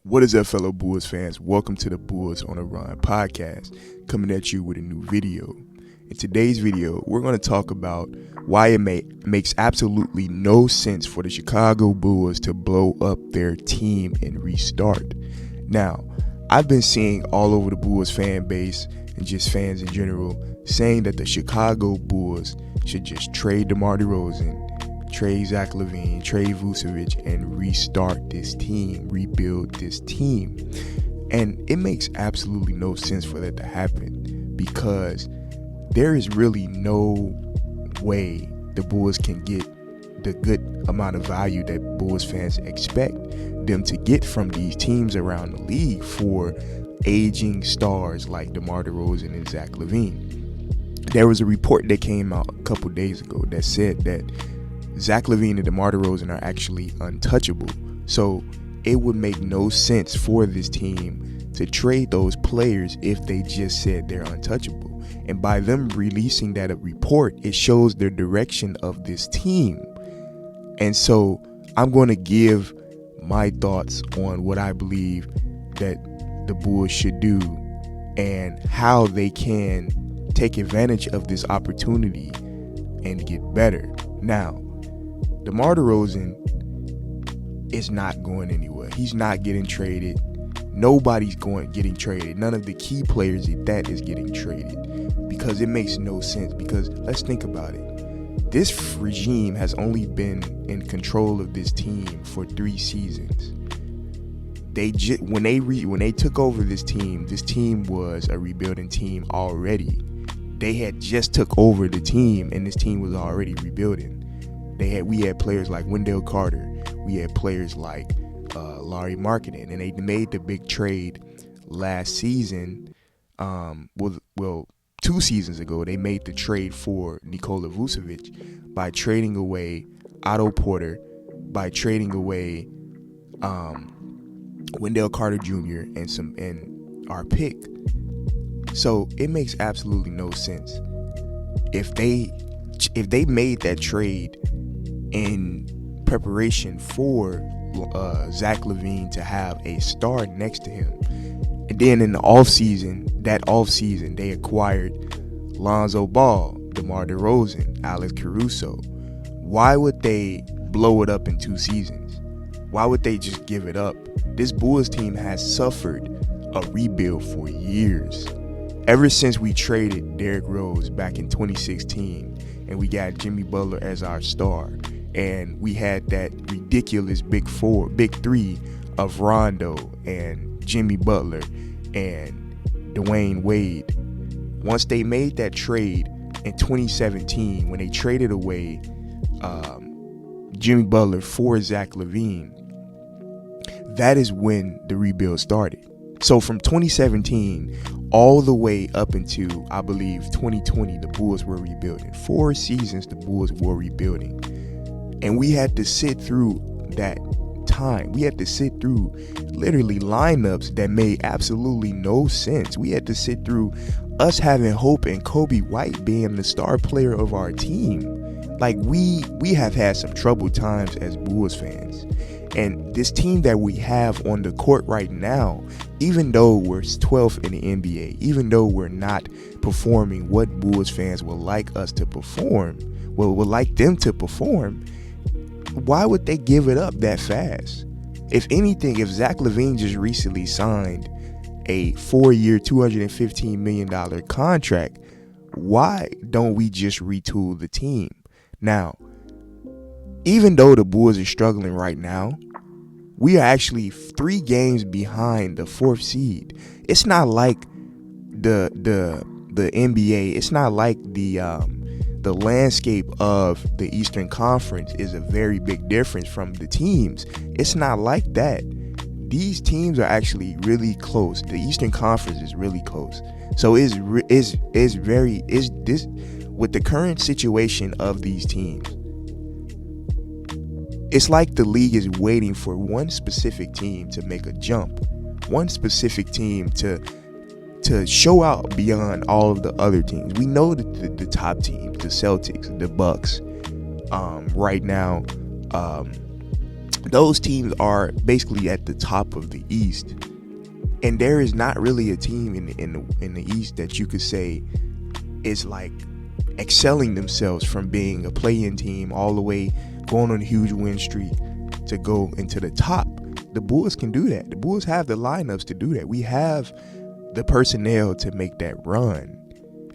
What is up, fellow Bulls fans? Welcome to the Bulls on a Run podcast, coming at you with a new video. In today's video, we're going to talk about why it makes absolutely no sense for the Chicago Bulls to blow up their team and restart. Now, I've been seeing all over the Bulls fan base and just fans in general saying that the Chicago Bulls should just trade DeMar DeRozan, trade Zach LaVine, trade Vucevic, and restart this team, rebuild this team. And it makes absolutely no sense for that to happen because there is really no way the Bulls can get the good amount of value that Bulls fans expect them to get from these teams around the league for aging stars like DeMar DeRozan and Zach LaVine. There was a report that came out a couple days ago that said that Zach LaVine and DeMar DeRozan are actually untouchable. So it would make no sense for this team to trade those players if they just said they're untouchable. And by them releasing that report, it shows the direction of this team. And so I'm going to give my thoughts on what I believe that the Bulls should do and how they can take advantage of this opportunity and get better. Now, DeMar DeRozan is not going anywhere. He's not getting traded. Nobody's getting traded. None of the key players at that is getting traded because it makes no sense. Because let's think about it. This regime has only been in control of this team for 3 seasons. When they took over this team was a rebuilding team already. They had just took over the team, and this team was already rebuilding. We had players like Wendell Carter. We had players like Lauri Markkanen, and they made the big trade last season. 2 seasons ago, they made the trade for Nikola Vucevic by trading away Otto Porter, by trading away Wendell Carter Jr. and our pick. So it makes absolutely no sense if they made that trade in preparation for Zach LaVine to have a star next to him. And then in the offseason, they acquired Lonzo Ball, DeMar DeRozan, Alex Caruso. Why would they blow it up in 2 seasons? Why would they just give it up? This Bulls team has suffered a rebuild for years. Ever since we traded Derrick Rose back in 2016 and we got Jimmy Butler as our star, and we had that ridiculous big three of Rondo and Jimmy Butler and Dwayne Wade. Once they made that trade in 2017, when they traded away Jimmy Butler for Zach LaVine, that is when the rebuild started. So from 2017 all the way up into, I believe, 2020, the Bulls were rebuilding. 4 seasons the Bulls were rebuilding. And we had to sit through that time. We had to sit through literally lineups that made absolutely no sense. We had to sit through us having hope in Kobe White being the star player of our team. Like, we have had some troubled times as Bulls fans. And this team that we have on the court right now, even though we're 12th in the NBA, even though we're not performing what Bulls fans would like us to perform, would like them to perform, why would they give it up that fast? If anything, if Zach LaVine just recently signed a 4-year, $215 million contract, why don't we just retool the team? Now, even though the Bulls are struggling right now, we are actually 3 games behind the 4th seed. It's not like the NBA. It's not like the landscape of the Eastern Conference is a very big difference from the teams. It's not like that. These teams are actually really close. The Eastern Conference is really close. So with the current situation of these teams, it's like the league is waiting for one specific team to make a jump, one specific team to show out beyond all of the other teams. We know that the top teams, the Celtics, the Bucks, right now, those teams are basically at the top of the East, and there is not really a team in the East that you could say is like excelling themselves from being a play-in team all the way going on a huge win streak to go into the top. The Bulls can do that. The Bulls have the lineups to do that. We have the personnel to make that run.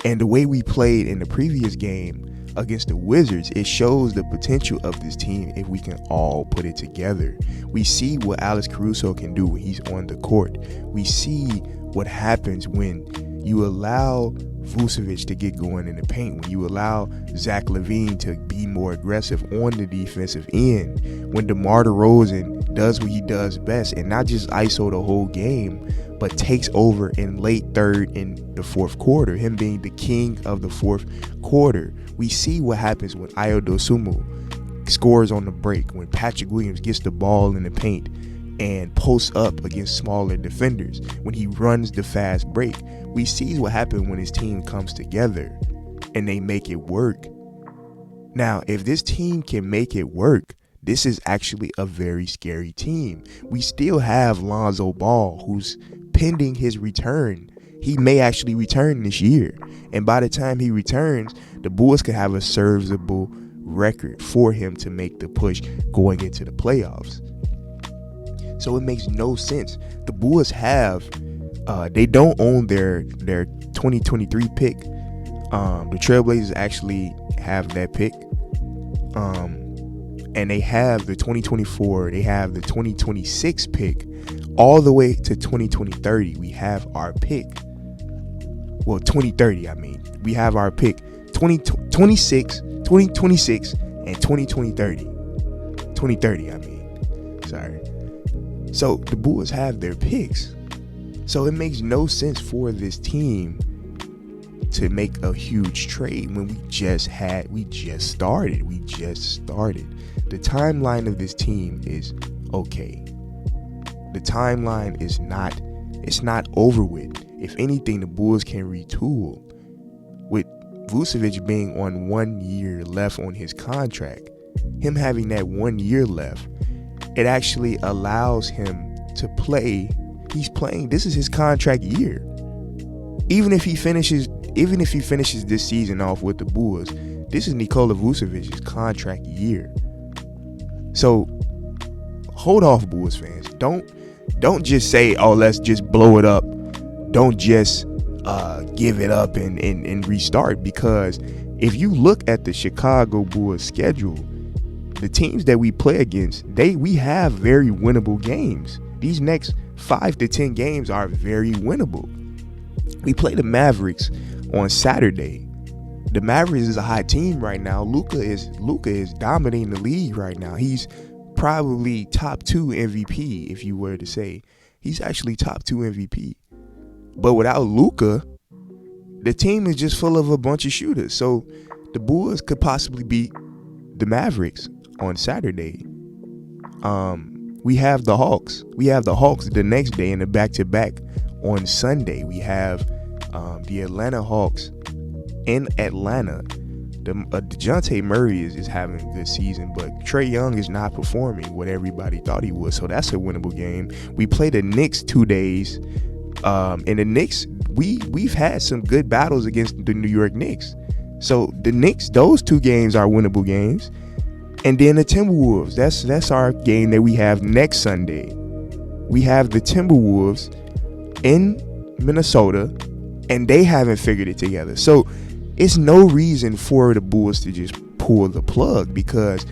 And the way we played in the previous game against the Wizards, it shows the potential of this team if we can all put it together. We see what Alex Caruso can do when he's on the court. We see what happens when you allow Vucevic to get going in the paint, when you allow Zach LaVine to be more aggressive on the defensive end, when DeMar DeRozan does what he does best and not just ISO the whole game, but takes over in late third and the fourth quarter, him being the king of the fourth quarter. We see what happens when Ayo Dosunmu scores on the break, when Patrick Williams gets the ball in the paint and posts up against smaller defenders, when he runs the fast break. We see what happens when his team comes together and they make it work. Now, if this team can make it work, this is actually a very scary team. We still have Lonzo Ball, who's pending his return. He may actually return this year. And by the time he returns, the Bulls could have a serviceable record for him to make the push going into the playoffs. So it makes no sense. The Bulls have, they don't own their 2023 pick. The Trailblazers actually have that pick. And they have the 2024, they have the 2026 pick, all the way to 2030. We have our pick. Well, 2030, I mean. We have our pick 2026, and 2030. 2030, I mean. Sorry. So the Bulls have their picks. So it makes no sense for this team to make a huge trade when we just started. The timeline of this team is okay. The timeline is not over with. If anything, the Bulls can retool. With Vucevic being on 1 year left on his contract, him having that 1 year left, it actually allows him to play. He's playing. This is his contract year. Even if he finishes this season off with the Bulls, this is Nikola Vucevic's contract year. So hold off, Bulls fans. Don't just say, oh, let's just blow it up. Don't just give it up and restart, because if you look at the Chicago Bulls schedule, the teams that we play against, we have very winnable games. These next 5 to 10 games are very winnable. We play the Mavericks on Saturday. The Mavericks is a hot team right now. Luka is dominating the league right now. He's probably top 2 MVP, if you were to say. He's actually top 2 MVP. But without Luka, the team is just full of a bunch of shooters. So the Bulls could possibly beat the Mavericks on Saturday. We have the Hawks. We have the Hawks the next day in the back-to-back on Sunday. We have the Atlanta Hawks in Atlanta. DeJounte Murray is having a good season, but Trae Young is not performing what everybody thought he was. So that's a winnable game. We play the Knicks 2 days. And the Knicks, we've had some good battles against the New York Knicks. So the Knicks, those 2 games are winnable games. And then the Timberwolves, that's our game that we have next Sunday. We have the Timberwolves in Minnesota, and they haven't figured it together. So it's no reason for the Bulls to just pull the plug, because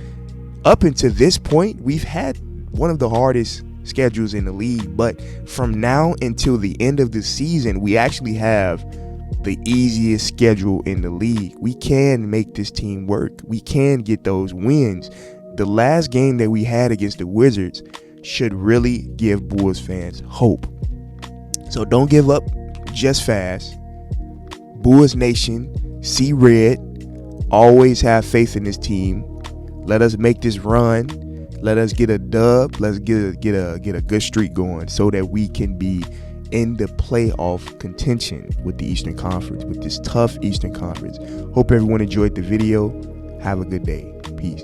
up until this point, we've had one of the hardest schedules in the league. But from now until the end of the season, we actually have the easiest schedule in the league. We can make this team work. We can get those wins. The last game that we had against the Wizards should really give Bulls fans hope. So don't give up just fast. Bulls Nation, see red. Always have faith in this team. Let us make this run. Let us get a dub. Let's get a good streak going so that we can be in the playoff contention with the Eastern Conference, with this tough Eastern Conference. Hope everyone enjoyed the video. Have a good day. Peace.